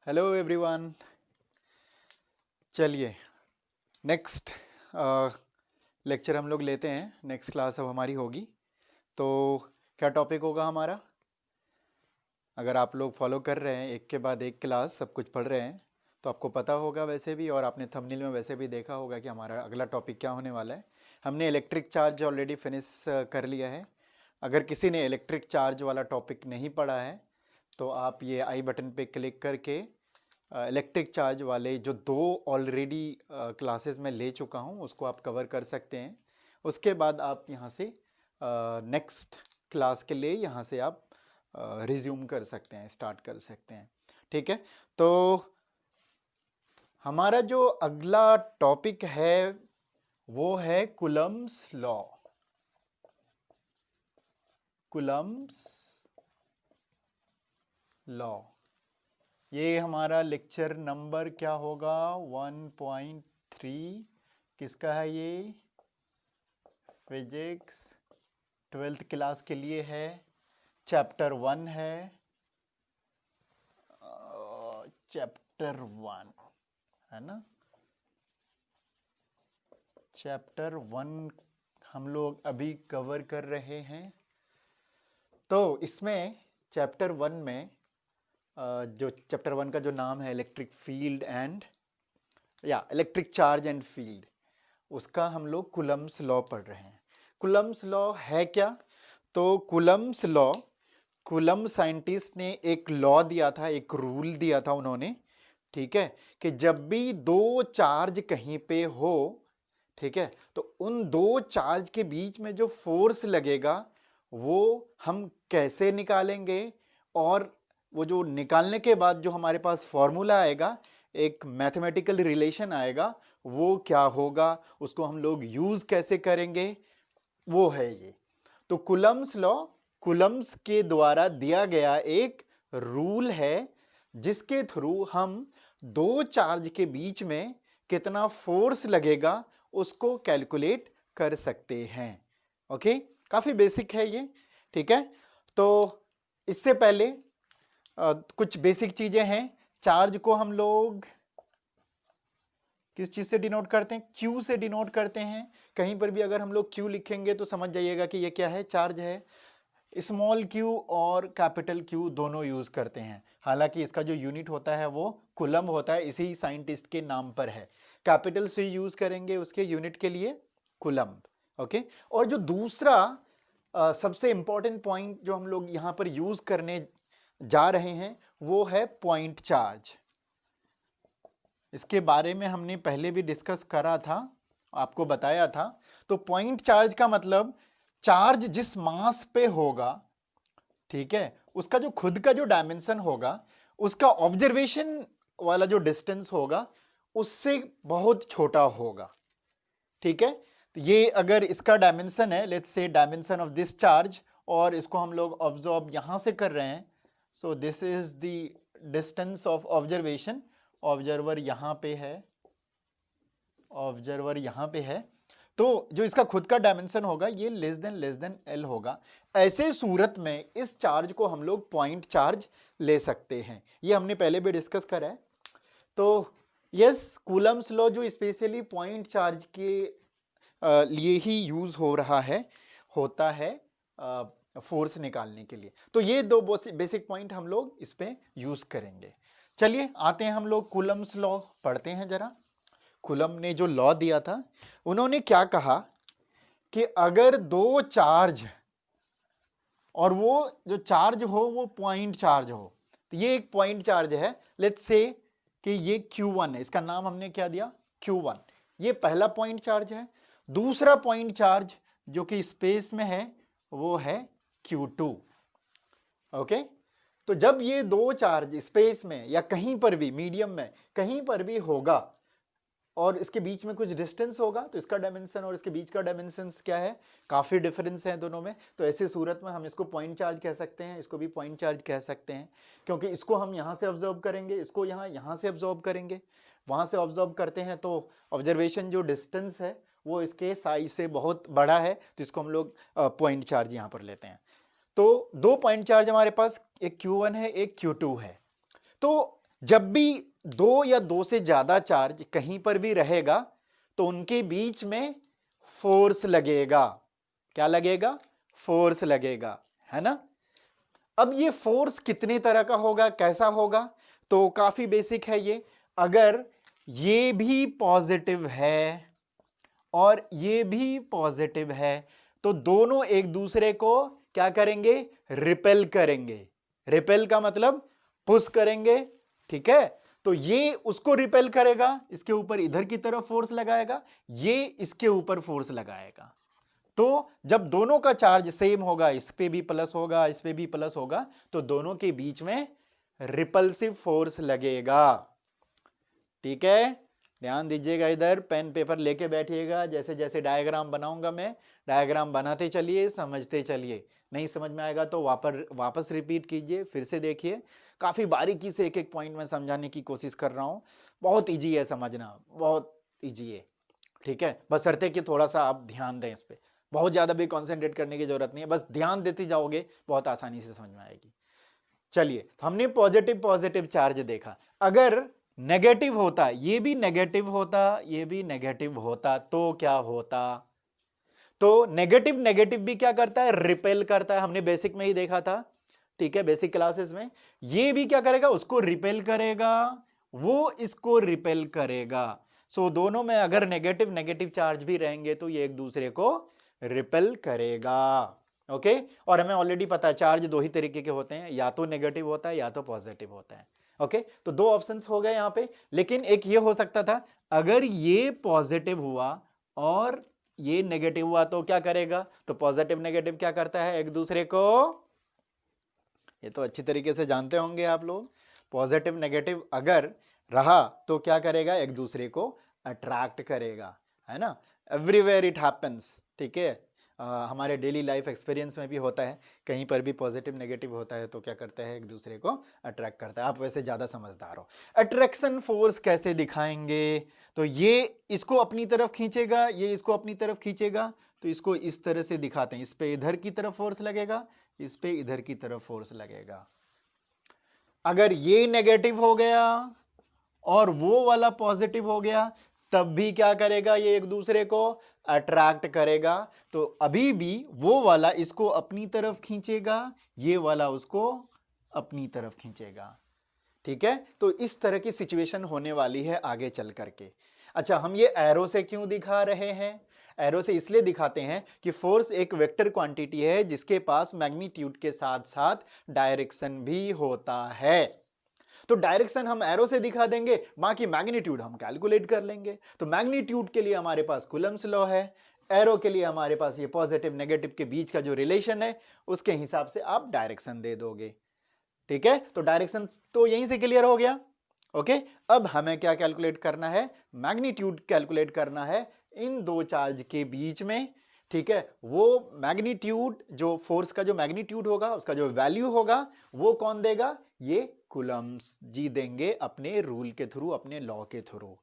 Hello everyone. चलिए next lecture हम लोग लेते हैं। नेक्स्ट क्लास अब हमारी होगी तो क्या टॉपिक होगा हमारा? अगर आप लोग फॉलो कर रहे हैं एक के बाद एक क्लास सब कुछ पढ़ रहे हैं तो आपको पता होगा वैसे भी, और आपने थंबनेल में वैसे भी देखा होगा कि हमारा अगला टॉपिक क्या होने वाला है। हमने इलेक्ट्रिक चार्ज ऑलरेडी फिनिश कर लिया है। अगर किसी ने इलेक्ट्रिक चार्ज वाला टॉपिक नहीं पढ़ा है तो आप ये आई बटन पे क्लिक करके इलेक्ट्रिक चार्ज वाले जो दो ऑलरेडी क्लासेस में ले चुका हूँ उसको आप कवर कर सकते हैं। उसके बाद आप यहाँ से नेक्स्ट क्लास के लिए यहाँ से आप रिज्यूम कर सकते हैं, स्टार्ट कर सकते हैं। ठीक है, तो हमारा जो अगला टॉपिक है वो है कूलम्स लॉ। कूलम्स लॉ, ये हमारा लेक्चर नंबर क्या होगा? 1.3। किसका है ये? फिजिक्स 12th क्लास के लिए है। चैप्टर 1 है। चैप्टर 1 है ना? चैप्टर 1 हम लोग अभी कवर कर रहे हैं। तो इसमें चैप्टर 1 में जो चैप्टर 1 का जो नाम है electric field and electric charge and field, उसका हम लोग कूलम्स लॉ पढ़ रहे हैं। कूलम्स लॉ है क्या? तो कूलम्स लॉ, कूलम साइंटिस्ट ने एक लॉ दिया था, एक रूल दिया था उन्होंने। ठीक है, कि जब भी दो चार्ज कहीं पे हो, ठीक है, तो उन दो चार्ज के बीच में जो फोर्स लगेगा वो हम कैसे निकालेंगे, और वो जो निकालने के बाद जो हमारे पास फॉर्मूला आएगा, एक मैथमेटिकल रिलेशन आएगा, वो क्या होगा, उसको हम लोग यूज कैसे करेंगे, वो है ये। तो कूलम्स लॉ कूलम्स के द्वारा दिया गया एक रूल है जिसके थ्रू हम दो चार्ज के बीच में कितना फोर्स लगेगा उसको कैलकुलेट कर सकते हैं। ओके, काफी बेसिक है ये। ठीक है, तो इससे पहले कुछ बेसिक चीजें हैं। चार्ज को हम लोग किस चीज से डिनोट करते हैं? क्यू से डिनोट करते हैं। कहीं पर भी अगर हम लोग क्यू लिखेंगे तो समझ जाइएगा कि ये क्या है, चार्ज है। स्मॉल क्यू और कैपिटल क्यू दोनों यूज करते हैं, हालांकि इसका जो यूनिट होता है वो कूलम होता है, इसी साइंटिस्ट के नाम पर है। कैपिटल से यूज करेंगे उसके यूनिट के लिए कूलम। ओके, और जो दूसरा सबसे इंपॉर्टेंट पॉइंट जो हम लोग यहां पर यूज करने जा रहे हैं वो है पॉइंट चार्ज। इसके बारे में हमने पहले भी डिस्कस करा था, आपको बताया था। तो पॉइंट चार्ज का मतलब चार्ज जिस मास पे होगा, ठीक है, उसका जो खुद का जो डायमेंशन होगा, उसका ऑब्जर्वेशन वाला जो डिस्टेंस होगा उससे बहुत छोटा होगा। ठीक है, तो ये अगर इसका डायमेंशन है, लेट्स से डायमेंशन ऑफ दिस चार्ज, और इसको हम लोग ऑब्जर्व यहां से कर रहे हैं, so this is the distance of observation. Observer यहां पे है, ऑब्जर्वर यहां पे है, तो जो इसका खुद का डायमेंशन होगा ये लेस देन एल होगा। ऐसे सूरत में इस चार्ज को हम लोग पॉइंट चार्ज ले सकते हैं। ये हमने पहले भी डिस्कस करा है। तो यस, कूलम्स लॉ जो स्पेशली पॉइंट चार्ज के लिए ही यूज हो रहा है, होता है फोर्स निकालने के लिए। तो ये दो बेसिक पॉइंट हम लोग इस पे यूज करेंगे। चलिए आते हैं, हम लोग कूलम्स लॉ पढ़ते हैं जरा। कूलम ने जो लॉ दिया था, उन्होंने क्या कहा कि अगर दो चार्ज, और वो जो चार्ज हो वो पॉइंट चार्ज हो, तो ये एक पॉइंट चार्ज है। लेट्स से कि ये Q1 है, इसका नाम हमने क्या दिया? Q1। ये पहला पॉइंट चार्ज है। दूसरा पॉइंट चार्ज जो कि स्पेस में है वो है Q2। ओके, तो जब ये दो चार्ज स्पेस में या कहीं पर भी मीडियम में कहीं पर भी होगा और इसके बीच में कुछ डिस्टेंस होगा, तो इसका डायमेंशन और इसके बीच का डायमेंशन क्या है, काफी डिफरेंस है दोनों में। तो ऐसी सूरत में हम इसको पॉइंट चार्ज कह सकते हैं, इसको भी पॉइंट चार्ज कह सकते हैं, क्योंकि इसको हम यहां से ऑब्जर्व करेंगे, इसको यहां से ऑब्जर्व करेंगे। वहां से ऑब्जर्व करते हैं तो ऑब्जर्वेशन जो डिस्टेंस है वो इसके साइज से बहुत बड़ा है, तो इसको हम लोग पॉइंट चार्ज यहां पर लेते हैं। तो दो पॉइंट चार्ज हमारे पास, एक Q1 है एक Q2 है। तो जब भी दो या दो से ज्यादा चार्ज कहीं पर भी रहेगा तो उनके बीच में फोर्स लगेगा। क्या लगेगा? फोर्स लगेगा, है ना। अब ये फोर्स कितने तरह का होगा, कैसा होगा? तो काफी बेसिक है ये। अगर ये भी पॉजिटिव है और ये भी पॉजिटिव है तो दोनों एक दूसरे को क्या करेंगे? रिपेल करेंगे। रिपेल का मतलब पुश करेंगे, ठीक है। तो ये उसको रिपेल करेगा, इसके ऊपर इधर की तरफ फोर्स लगाएगा, ये इसके ऊपर फोर्स लगाएगा। तो जब दोनों का चार्ज सेम होगा, इस पे भी प्लस होगा, इस पे भी प्लस होगा, तो दोनों के बीच में रिपल्सिव फोर्स लगेगा। ठीक है, ध्यान दीजिएगा, इधर पेन पेपर लेके बैठिएगा। जैसे जैसे डायग्राम बनाऊंगा मैं, डायग्राम बनाते चलिए, समझते चलिए। नहीं समझ में आएगा तो वापस रिपीट कीजिए, फिर से देखिए। काफी बारीकी से एक एक पॉइंट में समझाने की कोशिश कर रहा हूं। बहुत इजी है समझना, बहुत इजी है। ठीक है, बस शर्त है कि थोड़ा सा आप ध्यान दें इस पे। बहुत ज्यादा भी कॉन्सेंट्रेट करने की जरूरत नहीं है, बस ध्यान देते जाओगे, बहुत आसानी से समझ में आएगी। चलिए, हमने पॉजिटिव पॉजिटिव चार्ज देखा। अगर नेगेटिव होता, ये भी नेगेटिव होता, ये भी नेगेटिव होता, तो क्या होता? तो नेगेटिव नेगेटिव भी क्या करता है? रिपेल करता है। हमने बेसिक में ही देखा था, ठीक है, बेसिक क्लासेस में। ये भी क्या करेगा? उसको रिपेल करेगा, वो इसको रिपेल करेगा। सो दोनों में अगर नेगेटिव नेगेटिव चार्ज भी रहेंगे तो ये एक दूसरे को रिपेल करेगा। ओके, और हमें ऑलरेडी पता है चार्ज दो ही तरीके के होते हैं, या तो नेगेटिव होता है या तो पॉजिटिव होता है। ओके, तो दो ऑप्शंस हो गए यहां पे। लेकिन एक ये हो सकता था, अगर ये पॉजिटिव हुआ और ये नेगेटिव हुआ तो क्या करेगा? तो पॉजिटिव नेगेटिव क्या करता है? एक दूसरे को, ये तो अच्छी तरीके से जानते होंगे आप लोग, पॉजिटिव नेगेटिव अगर रहा तो क्या करेगा? एक दूसरे को अट्रैक्ट करेगा, है ना। एवरीवेयर इट हैपेंस, ठीक है। हमारे डेली लाइफ एक्सपीरियंस में भी होता है, कहीं पर भी पॉजिटिव नेगेटिव होता है तो क्या करता है? एक दूसरे को अट्रैक्ट करता है। आप वैसे ज़्यादा समझदार हो। अट्रैक्शन फोर्स कैसे दिखाएंगे? तो ये इसको अपनी तरफ खींचेगा, ये इसको अपनी तरफ खींचेगा, तो इसको इस तरह से दिखाते हैं। इस पे इधर की तरफ फोर्स लगेगा, इस पे इधर की तरफ फोर्स लगेगा। अगर ये नेगेटिव हो गया और वो वाला पॉजिटिव हो गया, तब भी क्या करेगा? ये एक दूसरे को अट्रैक्ट करेगा। तो अभी भी वो वाला इसको अपनी तरफ खींचेगा, ये वाला उसको अपनी तरफ खींचेगा। ठीक है, तो इस तरह की सिचुएशन होने वाली है आगे चल करके। अच्छा, हम ये एरो से क्यों दिखा रहे हैं? एरो से इसलिए दिखाते हैं कि फोर्स एक वेक्टर क्वांटिटी है जिसके पास मैग्नीट्यूड के साथ साथ डायरेक्शन भी होता है। तो डायरेक्शन हम एरो से दिखा देंगे, बाकी मैग्नीट्यूड हम कैलकुलेट कर लेंगे। तो मैग्नीट्यूड के लिए हमारे पास कूलम्स लॉ है, एरो के लिए हमारे पास ये पॉजिटिव नेगेटिव के बीच का जो रिलेशन है उसके हिसाब से आप डायरेक्शन दे दोगे। ठीक है, तो डायरेक्शन तो यहीं से क्लियर हो गया। ओके, अब हमें क्या कैलकुलेट करना है? मैग्नीट्यूड कैलकुलेट करना है इन दो चार्ज के बीच में। ठीक है, वो मैग्नीट्यूड, जो फोर्स का जो मैग्नीट्यूड होगा, उसका जो वैल्यू होगा, वो कौन देगा? ये कूलम्स जी देंगे, अपने रूल के थ्रू, अपने लॉ के थ्रू।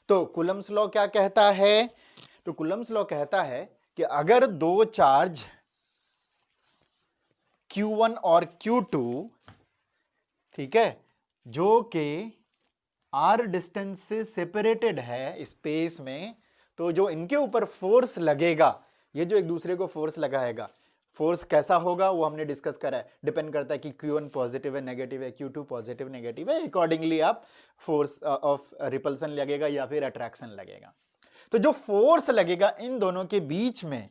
तो कूलम्स लॉ क्या कहता है? तो कूलम्स लॉ कहता है कि अगर दो चार्ज Q1 और Q2, ठीक है, जो कि r डिस्टेंस से सेपरेटेड है स्पेस में, तो जो इनके ऊपर फोर्स लगेगा, ये जो एक दूसरे को फोर्स लगाएगा, फोर्स कैसा होगा वो हमने डिस्कस करा है। डिपेंड करता है कि Q1 पॉजिटिव है नेगेटिव है, Q2 पॉजिटिव नेगेटिव है, अकॉर्डिंगली आप फोर्स ऑफ रिपल्सन लगेगा या फिर अट्रैक्शन लगेगा। तो जो फोर्स लगेगा इन दोनों के बीच में,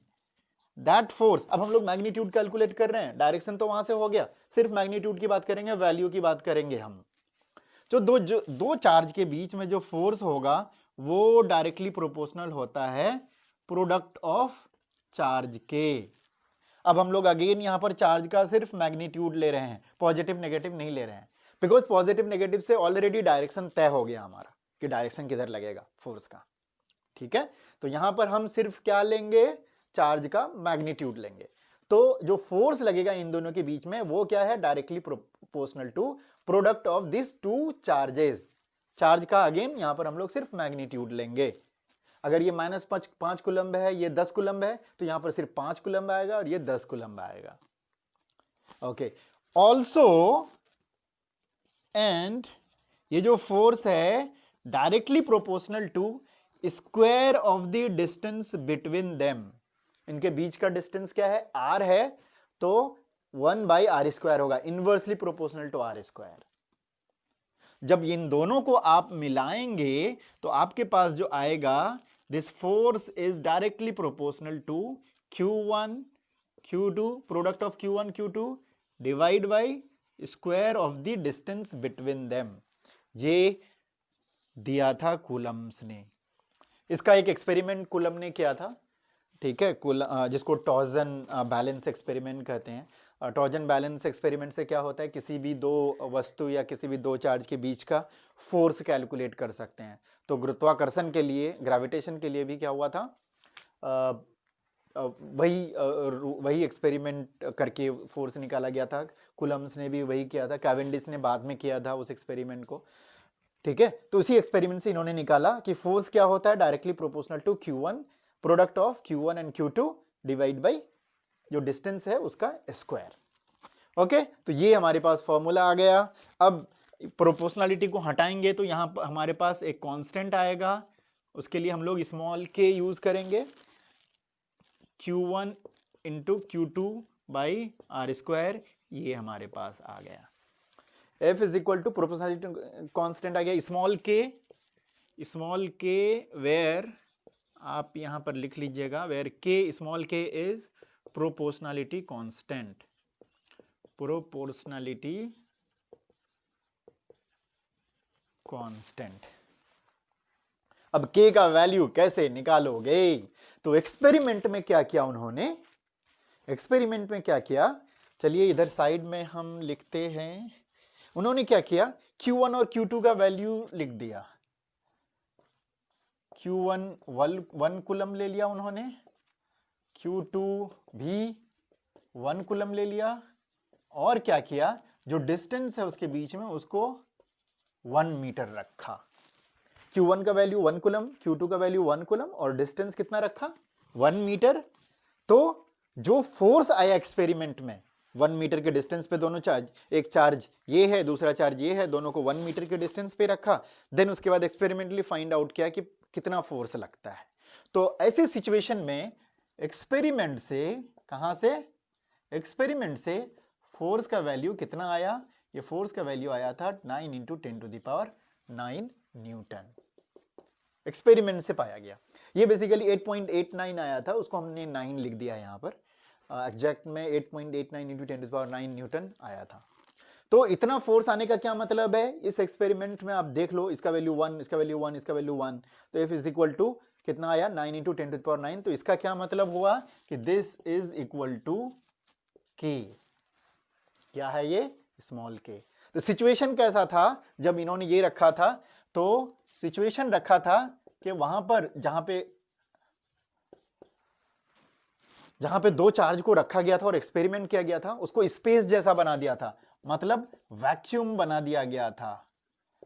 दैट फोर्स, अब हम लोग मैग्नीट्यूड कैलकुलेट कर रहे हैं, डायरेक्शन तो वहां से हो गया, सिर्फ मैग्नीट्यूड की बात करेंगे, वैल्यू की बात करेंगे हम। जो दो चार्ज के बीच में जो फोर्स होगा वो डायरेक्टली प्रोपोर्शनल होता है प्रोडक्ट ऑफ चार्ज के। अब हम लोग अगेन यहां पर चार्ज का सिर्फ मैग्नीट्यूड ले रहे हैं, पॉजिटिव नेगेटिव नहीं ले रहे हैं, बिकॉज पॉजिटिव नेगेटिव से ऑलरेडी डायरेक्शन तय हो गया हमारा कि डायरेक्शन किधर लगेगा फोर्स का। ठीक है, तो यहां पर हम सिर्फ क्या लेंगे? चार्ज का मैग्नीट्यूड लेंगे। तो जो फोर्स लगेगा इन दोनों के बीच में वो क्या है? Directly proportional to product of this two charges. Charge का अगेन यहां पर हम लोग सिर्फ मैग्नीट्यूड लेंगे। अगर ये -5 कूलम्ब है, ये 10 कूलम्ब है, तो यहां पर सिर्फ 5 कूलम्ब आएगा और ये 10 कूलम्ब आएगा। ओके, ऑल्सो एंड ये जो फोर्स है directly proportional to square of the distance between them. इनके बीच का डिस्टेंस क्या है, r है, तो 1/r² होगा, इनवर्सली प्रोपोर्शनल टू r²। जब इन दोनों को आप मिलाएंगे तो आपके पास जो आएगा, this force is directly proportional to Q1 Q2 product of Q1 Q2 divide by square of the distance between them. ये दिया था कूलम्स ने। इसका एक एक्सपेरिमेंट कूलम ने किया था, ठीक है, जिसको टॉर्जन बैलेंस एक्सपेरिमेंट कहते हैं। टॉर्जन बैलेंस एक्सपेरिमेंट से क्या होता है, किसी भी दो वस्तु या किसी भी दो चार्ज के बीच का फोर्स कैलकुलेट कर सकते हैं। तो गुरुत्वाकर्षण के लिए, ग्रेविटेशन के लिए भी क्या हुआ था, वही एक्सपेरिमेंट करके फोर्स निकाला गया था। कूलम्स ने भी वही किया था, कैवेंडिश ने बाद में किया था उस एक्सपेरिमेंट को, ठीक है। तो उसी एक्सपेरिमेंट से इन्होंने निकाला कि फोर्स क्या होता है, directly proportional to Q1 product of Q1 and Q2 divide by जो डिस्टेंस है उसका स्क्वायर। ओके, तो ये हमारे पास फॉर्मूला आ गया। अब प्रोपोर्शनलिटी को हटाएंगे तो यहां पर हमारे पास एक कांस्टेंट आएगा, उसके लिए हम लोग स्मॉल k यूज करेंगे, Q1 into Q2 by r², ये हमारे पास आ गया। F is equal to proportionality constant आ गया स्मॉल k वेयर, आप यहां पर लिख लीजिएगा, where k small k is proportionality constant, proportionality constant. अब k का वैल्यू कैसे निकालोगे, तो एक्सपेरिमेंट में क्या किया उन्होंने, एक्सपेरिमेंट में क्या किया, चलिए इधर साइड में हम लिखते हैं। उन्होंने क्या किया, Q1 और Q2 का वैल्यू लिख दिया। Q1 1 कूलम ले लिया उन्होंने, Q2 भी 1 कूलम ले लिया, और क्या किया, जो डिस्टेंस है उसके बीच में उसको 1 मीटर रखा। Q1 का वैल्यू 1 कूलम, Q2 का वैल्यू 1 कूलम, और डिस्टेंस कितना रखा, 1 मीटर। तो जो फोर्स आया एक्सपेरिमेंट में 1 मीटर के डिस्टेंस पे दोनों चार्ज, एक चार्ज ये है दूसरा चार्ज ये है, दोनों को 1 मीटर के डिस्टेंस पे रखा। देन उसके बाद एक्सपेरिमेंटली फाइंड आउट किया कि कितना फोर्स लगता है। तो ऐसी सिचुएशन में एक्सपेरिमेंट से, कहां से, एक्सपेरिमेंट से फोर्स का वैल्यू कितना आया, ये फोर्स का वैल्यू आया था 9 इंटू 10⁹ न्यूटन। एक्सपेरिमेंट से पाया गया। ये बेसिकली 8.89 आया था, उसको हमने 9 लिख दिया यहां पर, एग्जैक्ट में 8.89 इंटू 10⁹ न्यूटन आया था। तो इतना फोर्स आने का क्या मतलब है, इस एक्सपेरिमेंट में आप देख लो, इसका वैल्यू 1, इसका वैल्यू 1, इसका वैल्यू 1, तो F इज इक्वल टू कितना आया, 9 इंटू 10⁹। तो इसका क्या मतलब हुआ कि this is equal to k। क्या है ये, स्मॉल k। तो सिचुएशन कैसा था जब इन्होंने ये रखा था, तो सिचुएशन रखा था कि वहां पर जहां पे दो चार्ज को रखा गया था और एक्सपेरिमेंट किया गया था, उसको स्पेस जैसा बना दिया था, मतलब वैक्यूम बना दिया गया था,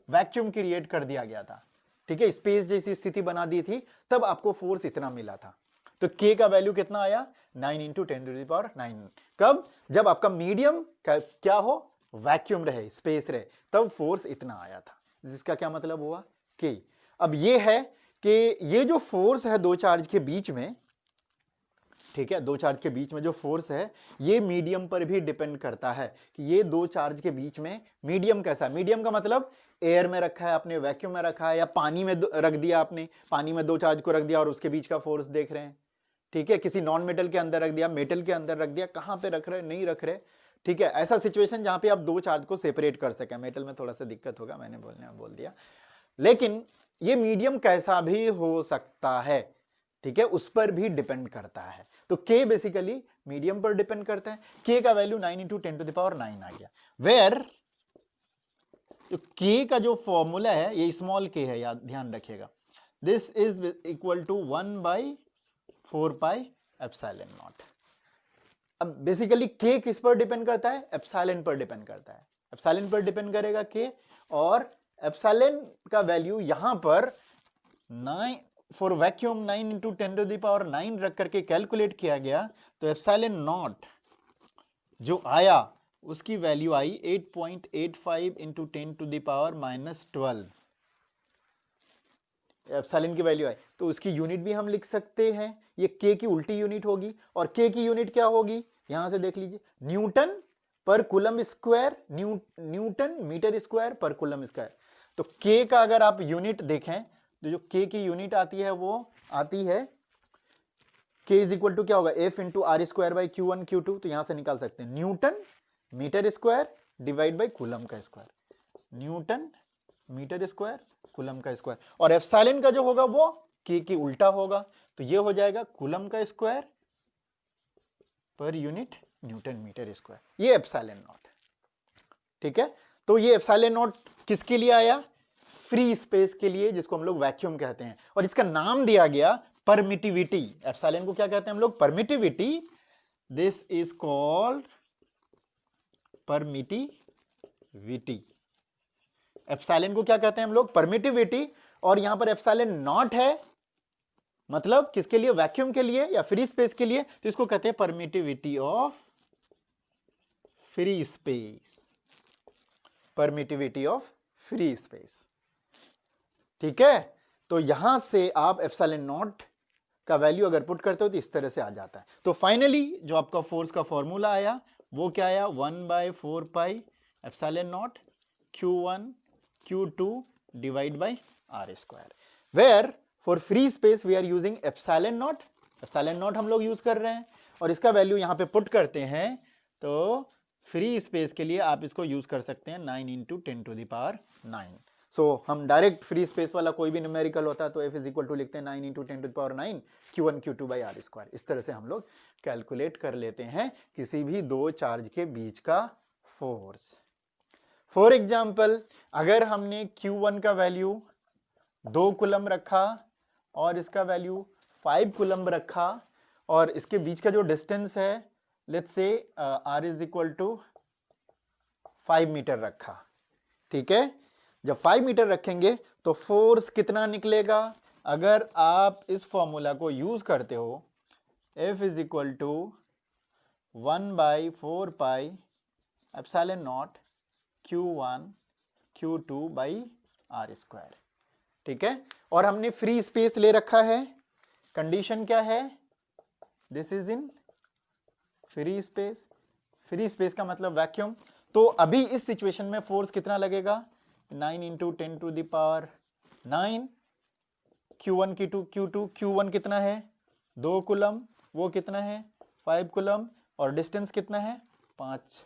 वैक्यूम क्रिएट कर दिया गया था, ठीक है, स्पेस जैसी स्थिति बना दी थी, तब आपको फोर्स इतना मिला था। तो k का वैल्यू कितना आया, 9 इंटू 10⁹। कब, जब आपका मीडियम क्या हो, वैक्यूम रहे, स्पेस रहे, तब फोर्स इतना आया था। जिसका क्या मतलब हुआ, k। अब ये है कि ये जो फोर्स है दो चार्ज के बीच में, ठीक है, दो चार्ज के बीच में जो फोर्स है ये मीडियम पर भी डिपेंड करता है कि ये दो चार्ज के बीच में मीडियम कैसा है। मीडियम का मतलब एयर में रखा है आपने, वैक्यूम में रखा है, या पानी में रख दिया आपने, पानी में दो चार्ज को रख दिया और उसके बीच का फोर्स देख रहे हैं, ठीक है। किसी नॉन मेटल के अंदर रख दिया, मेटल के अंदर रख दिया, कहां पे रख रहे, नहीं रख रहे, ठीक है। ऐसा सिचुएशन जहां पे आप दो चार्ज को सेपरेट कर सके, मेटल में थोड़ा सा दिक्कत होगा, मैंने बोल दिया, लेकिन ये मीडियम कैसा भी हो सकता है, ठीक है, उस पर भी डिपेंड करता है। तो k बेसिकली मीडियम पर डिपेंड करता है। k का वैल्यू 9 इंटू 10⁹ आ गया, वेयर k का जो फॉर्मूला है ये स्मॉल k है, याद ध्यान रखिएगा, दिस इज इक्वल टू 1/4πε0। अब बेसिकली k किस पर डिपेंड करता है, एप्सिलॉन पर डिपेंड करता है, एप्सिलॉन पर डिपेंड करेगा k, और एप्सिलॉन का वैल्यू यहां पर 9 फॉर वैक्यूम 9 इंटू 10⁹ रख करके कैलकुलेट किया गया, तो एप्सिलॉन नॉट जो आया उसकी वैल्यू आई 8.85 इंटू 10⁻⁻12 एप्सिलॉन की वैल्यू आई, तो उसकी यूनिट भी हम लिख सकते हैं, ये के की उल्टी यूनिट होगी, और के की यूनिट क्या होगी, यहां से देख लीजिए, न्यूटन पर coulomb square, newton metre square पर कूलम स्क्वायर। तो के का अगर आप यूनिट देखें तो जो के की यूनिट आती है वो आती है, के इज इक्वल टू क्या होगा, F into R square by Q one Q two, तो यहां से निकाल सकते हैं newton metre square divide by coulomb का square, newton metre square coulomb का स्क्वायर, और एप्सिलॉन का जो होगा वो के की उल्टा होगा, तो ये हो जाएगा कूलम का स्क्वायर पर यूनिट न्यूटन मीटर स्क्वायर, ये एप्सिलॉन नॉट। ठीक है, तो ये एप्सिलॉन नॉट किसके लिए आया, फ्री स्पेस के लिए, जिसको हम लोग वैक्यूम कहते हैं, और इसका नाम दिया गया परमिटिविटी। एप्सिलॉन को क्या कहते हैं हम लोग, permittivity, this is called permittivity. Epsilon को क्या कहते हैं हम लोग, परमिटिविटी, और यहां पर एप्सिलॉन नॉट है, मतलब किसके लिए, वैक्यूम के लिए या फ्री स्पेस के लिए, तो इसको कहते हैं permittivity of free space, permittivity of free space. ठीक है, तो यहां से आप एप्सिलॉन नॉट का वैल्यू अगर पुट करते हो तो इस तरह से आ जाता है। तो फाइनली जो आपका फोर्स का फॉर्मूला आया वो क्या आया, 1/4 pi epsilon naught Q1 Q2 divide by r square, where for free space we are using epsilon naught, epsilon naught हम लोग यूज कर रहे हैं, और इसका वैल्यू यहां पे पुट करते हैं, तो फ्री स्पेस के लिए आप इसको यूज कर सकते हैं 9 इंटू 10⁻⁹। सो हम डायरेक्ट फ्री स्पेस वाला कोई भी न्यूमेरिकल होता है तो F इज इक्वल टू लिखते हैं 9 into 10⁻⁹ Q1 Q2 by r square. इस तरह से हम लोग कैलकुलेट कर लेते हैं किसी भी दो चार्ज के बीच का फोर्स। फॉर एग्जाम्पल, अगर हमने Q1 का वैल्यू 2 कूलम रखा और इसका वैल्यू 5 कूलम रखा, और इसके बीच का जो डिस्टेंस है let's say R is equal to 5 metre रखा, ठीक है, जब 5 मीटर रखेंगे तो फोर्स कितना निकलेगा, अगर आप इस फॉर्मूला को यूज करते हो, F is equal to 1/4 pi epsilon naught Q1 Q2 by r square. ठीक है, और हमने फ्री स्पेस ले रखा है, कंडीशन क्या है, this is in free space, free space का मतलब वैक्यूम। तो अभी इस सिचुएशन में फोर्स कितना लगेगा, 9 इंटू 10⁹, Q1 Q2, Q1 कितना है 2 कूलम, वो कितना है 5 कूलम, और डिस्टेंस कितना है 5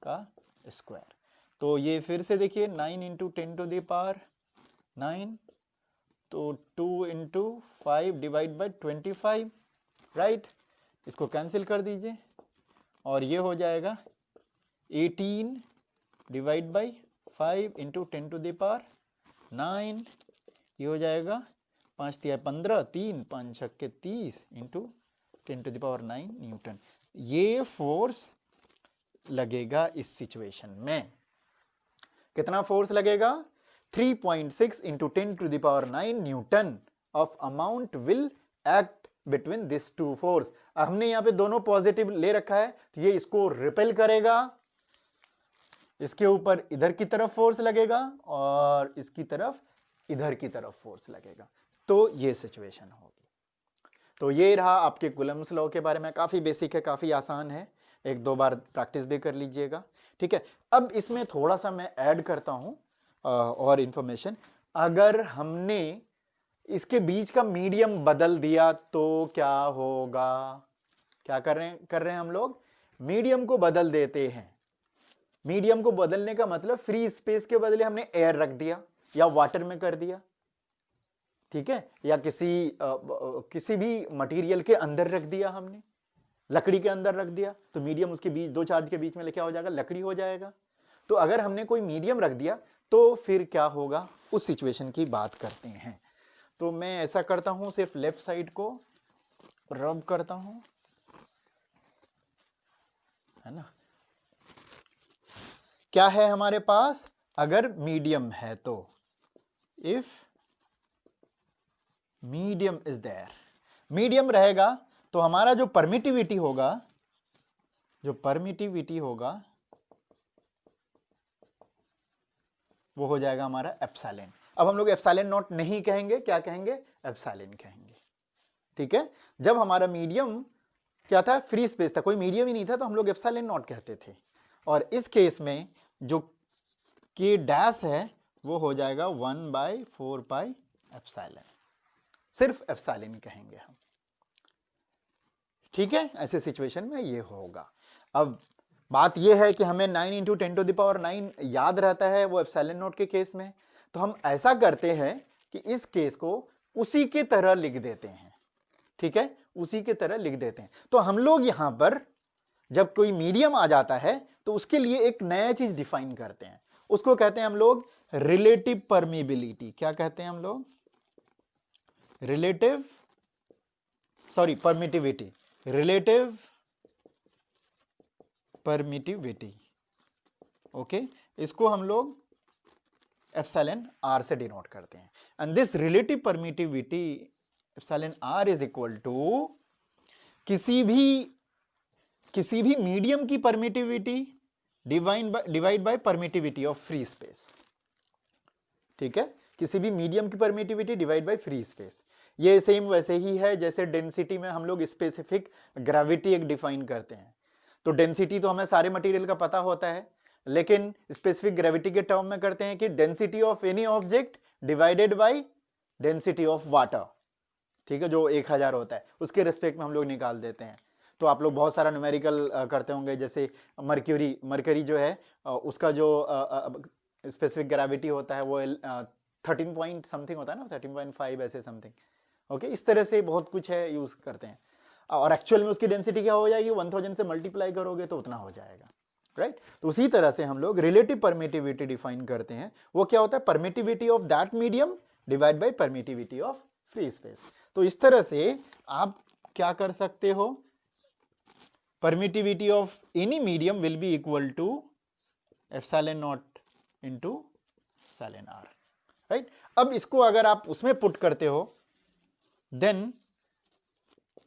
का स्क्वायर। तो ये फिर से देखिए 9 इंटू 10⁹, तो 2 इंटू 5 डिवाइड बाई 25, राइट, इसको कैंसिल कर दीजिए, और ये हो जाएगा 18 डिवाइड बाई 5 इंटू 10⁹, ये हो जाएगा 5 तिया 15, 3 5 छक्के 30 इंटू 10⁹ न्यूटन। ये फोर्स लगेगा इस सिचुएशन में, कितना फोर्स लगेगा, 3.6 into 10⁹ newton of amount will act between this two force. हमने यहां पे दोनों पॉजिटिव ले रखा है, तो ये इसको रिपेल करेगा, इसके ऊपर इधर की तरफ फोर्स लगेगा और इसकी तरफ इधर की तरफ फोर्स लगेगा, तो ये सिचुएशन होगी। तो ये रहा आपके कूलम्स लॉ के बारे में, काफी बेसिक है, काफी आसान है, एक दो बार प्रैक्टिस भी कर लीजिएगा। ठीक है, अब इसमें थोड़ा सा मैं ऐड करता हूं और इंफॉर्मेशन, अगर हमने इसके बीच का मीडियम बदल दिया तो क्या होगा, क्या कर रहे हैं हम लोग, मीडियम को बदल देते हैं। मीडियम को बदलने का मतलब फ्री स्पेस के बदले हमने एयर रख दिया या वाटर में कर दिया, ठीक है, या किसी भी मटेरियल के अंदर रख दिया, हमने लकड़ी के अंदर रख दिया, तो मीडियम उसके बीच, दो चार्ज के बीच में क्या हो जाएगा, लकड़ी हो जाएगा। तो अगर हमने कोई मीडियम रख दिया तो फिर क्या होगा, उस सिचुएशन की बात करते हैं। तो मैं ऐसा करता हूं, सिर्फ लेफ्ट साइड को रब करता हूं, है ना, क्या है हमारे पास, अगर मीडियम है तो, if medium is there, medium रहेगा तो हमारा जो परमिटिविटी होगा, वो हो जाएगा हमारा एप्सिलॉन। अब हम लोग एप्सिलॉन नॉट नहीं कहेंगे, क्या कहेंगे, एप्सिलॉन कहेंगे। ठीक है, जब हमारा मीडियम क्या था, फ्री स्पेस था, कोई मीडियम ही नहीं था, तो हम लोग एप्सिलॉन नॉट कहते थे। और इस केस में जो के डैश है वो हो जाएगा 1/4 पाई एप्सिलॉन, सिर्फ एप्सिलॉन कहेंगे हम। ठीक है, ऐसे सिचुएशन में ये होगा। अब बात ये है कि हमें 9 इंटू 10⁹ याद रहता है वो एप्सिलॉन नॉट के केस में, तो हम ऐसा करते हैं कि इस केस को उसी के तरह लिख देते हैं। ठीक है, उसी के तरह लिख देते हैं। तो हम लोग यहां पर जब कोई मीडियम आ जाता है तो उसके लिए एक नया चीज डिफाइन करते हैं, उसको कहते हैं हम लोग रिलेटिव परमिबिलिटी। क्या कहते हैं हम लोग, परमिटिविटी, रिलेटिव परमिटिविटी। ओके, इसको हम लोग एप्सिलॉन आर से डिनोट करते हैं। And this relative permittivity epsilon r is equal to किसी भी मीडियम की permittivity divide by permittivity of free space. ठीक है, किसी भी मीडियम की permittivity divide by free space. ये सेम वैसे ही है जैसे डेंसिटी में हम लोग स्पेसिफिक ग्रेविटी एक डिफाइन करते हैं। तो डेंसिटी तो हमें सारे मटेरियल का पता होता है, लेकिन स्पेसिफिक ग्रेविटी के टर्म में करते हैं कि density of any object divided by density of water. ठीक है, जो 1000 होता है उसके रिस्पेक्ट में हम लोग निकाल देते हैं। तो आप लोग बहुत सारा न्यूमेरिकल करते होंगे, जैसे मर्क्यूरी जो है उसका जो स्पेसिफिक ग्रेविटी होता है वो 13 पॉइंट समथिंग होता है ना, 13.5 ऐसे समथिंग। ओके, इस तरह से बहुत कुछ है, यूज करते हैं। और एक्चुअल में उसकी डेंसिटी क्या हो जाएगी, 1000 से मल्टीप्लाई करोगे तो उतना हो जाएगा, राइट। तो उसी तरह से हम लोग रिलेटिव परमिटिविटी डिफाइन करते हैं। वो क्या होता है, permittivity of that medium divide by permittivity of free space. तो इस तरह से आप क्या कर सकते हो, permittivity of any medium will be equal to epsilon naught into epsilon r, right. अब इसको अगर आप उसमें पुट करते हो, देन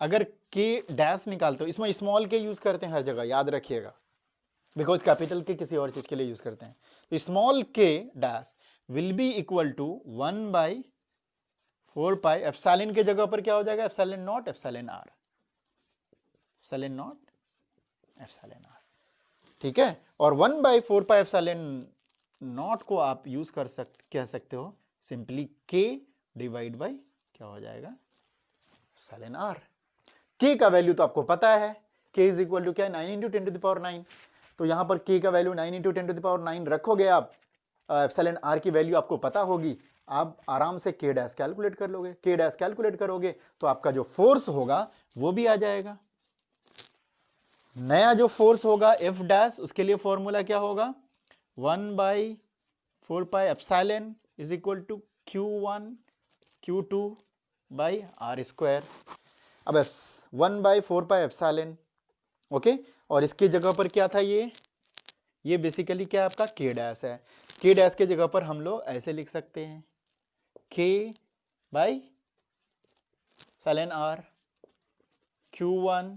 अगर के डैश निकालते हो, इसमें स्मॉल के यूज करते हैं हर जगह, याद रखिएगा, बिकॉज कैपिटल के किसी और चीज के लिए यूज करते हैं। तो small k dash will be equal to 1/4 pi epsilon के जगह पर क्या हो जाएगा, epsilon naught epsilon r, epsilon naught epsilon r. ठीक है, और 1/4 पाई एप्सिलॉन नॉट को आप यूज कह सकते हो सिंपली के डिवाइड बाई क्या हो जाएगा, एप्सिलॉन आर। के का वैल्यू तो आपको पता है, के इज इक्वल टू क्या है, 9 इंटू 10⁹। तो यहां पर के का वैल्यू 9 इंटू 10⁹ रखोगे आप, एप्सिलॉन आर की वैल्यू आपको पता होगी, आप आराम से के डैश कैलकुलेट कर लोगे। के डैश कैलकुलेट करोगे तो आपका जो फोर्स होगा वो भी आ जाएगा। नया जो फोर्स होगा एफ डैश, उसके लिए फॉर्मूला क्या होगा, 1/4 pi epsilon is equal to Q1 Q2 by r square. अब 1/4 पाई एप्सिलॉन, ओके, और इसके जगह पर क्या था, ये बेसिकली क्या है आपका के डैश है। के डैश के जगह पर हम लोग ऐसे लिख सकते हैं, k by epsilon r Q1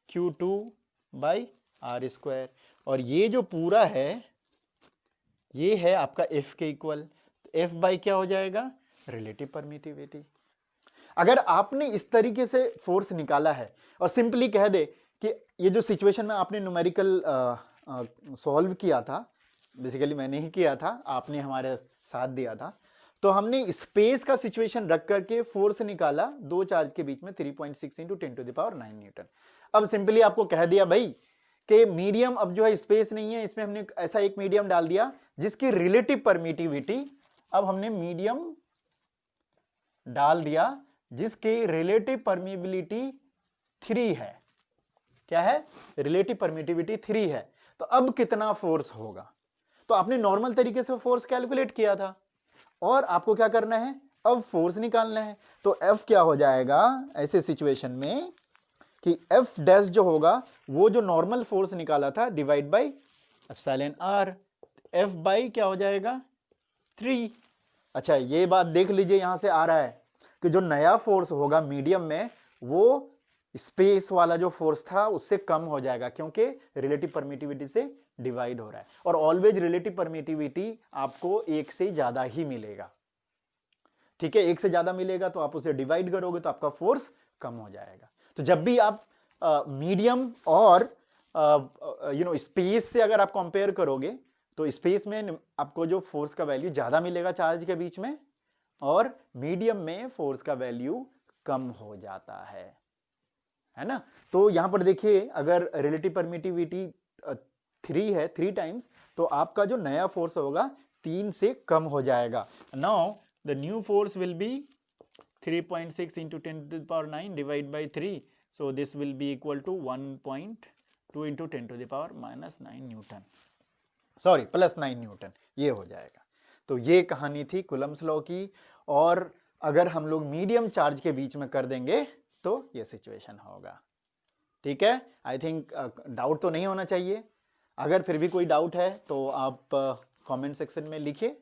Q2 by r square. और ये जो पूरा है ये है आपका एफ के इक्वल, एफ बाई क्या हो जाएगा, रिलेटिव परमिटिविटी। अगर आपने इस तरीके से फोर्स निकाला है और सिंपली कह दे कि ये जो सिचुएशन में आपने न्यूमेरिकल सॉल्व किया था, बेसिकली मैंने ही किया था, आपने हमारे साथ दिया था, तो हमने स्पेस का सिचुएशन रख करके फोर्स निकाला दो चार्ज के बीच में 3.6 इंटू 10⁹ न्यूटन। अब सिंपली आपको कह दिया भाई कि मीडियम अब जो है स्पेस नहीं है, इसमें हमने ऐसा एक मीडियम डाल दिया जिसकी रिलेटिव परमिटिविटी, अब हमने मीडियम डाल दिया जिसकी रिलेटिव परमिबिलिटी 3 है। क्या है, रिलेटिव परमिटिविटी 3 है। तो अब कितना फोर्स होगा, तो आपने नॉर्मल तरीके से फोर्स कैलकुलेट किया था और आपको क्या करना है, अब फोर्स निकालना है। तो F क्या हो जाएगा ऐसे सिचुएशन में कि F डैश जो होगा वो जो नॉर्मल फोर्स निकाला था divide by epsilon r, F by क्या हो जाएगा 3। अच्छा ये बात देख लीजिए, यहां से आ रहा है कि जो नया फोर्स होगा मीडियम में वो स्पेस वाला जो फोर्स था उससे कम हो जाएगा, क्योंकि रिलेटिव परमिटिविटी से डिवाइड हो रहा है, और ऑलवेज रिलेटिव परमिटिविटी आपको एक से ज्यादा ही मिलेगा, ठीक है। एक से ज्यादा मिलेगा तो आप उसे डिवाइड करोगे तो आपका फोर्स कम हो जाएगा। तो जब भी आप मीडियम और स्पेस से अगर आप कंपेयर करोगे तो स्पेस में आपको जो फोर्स का वैल्यू ज्यादा मिलेगा चार्ज के बीच में, और मीडियम में फोर्स का वैल्यू कम हो जाता है ना। तो यहां पर देखिए, अगर रिलेटिव परमिटिविटी 3 है, 3 टाइम्स, तो आपका जो नया फोर्स होगा 3 से कम हो जाएगा। Now the new force will be 3.6 into 10 to the power 9 divided by 3, so this will be equal to 1.2 into 10 to the power minus 9 Newton, sorry plus 9 Newton, ये हो जाएगा। तो ये कहानी थी कुलम्स लॉ की, और अगर हम लोग मीडियम चार्ज के बीच में कर देंगे तो ये सिचुएशन होगा, ठीक है। आई थिंक डाउट तो नहीं होना चाहिए। अगर फिर भी कोई डाउट है तो आप कमेंट सेक्शन में लिखिए,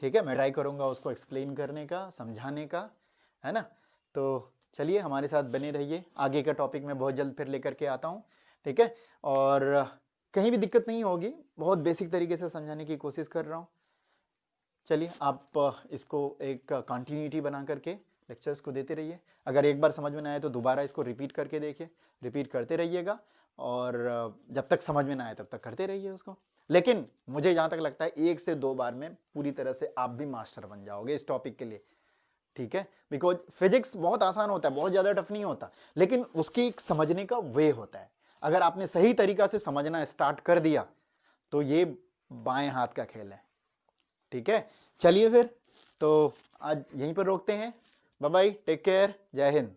ठीक है। मैं ट्राई करूंगा उसको एक्सप्लेन करने का, समझाने का, है ना। तो चलिए हमारे साथ बने रहिए, आगे का टॉपिक मैं बहुत जल्द फिर लेकर के आता हूँ, ठीक है। और कहीं भी दिक्कत नहीं होगी, बहुत बेसिक तरीके से समझाने की कोशिश कर रहा हूँ। चलिए आप इसको एक कंटिन्यूटी बना करके लेक्चर्स को देते रहिए। अगर एक बार समझ में ना आए तो दोबारा इसको रिपीट करके देखिए, रिपीट करते रहिएगा, और जब तक समझ में ना आए तब तक करते रहिए उसको। लेकिन मुझे जहाँ तक लगता है 1 से 2 बार में पूरी तरह से आप भी मास्टर बन जाओगे इस टॉपिक के लिए, ठीक है। बिकॉज फिजिक्स बहुत आसान होता है, बहुत ज़्यादा टफ नहीं होता, लेकिन उसकी एक समझने का वे होता है। अगर आपने सही तरीका से समझना स्टार्ट कर दिया तो ये बाएं हाथ का खेल है, ठीक है। चलिए फिर तो आज यहीं पर रोकते हैं। बाय बाय, टेक केयर, जय हिंद।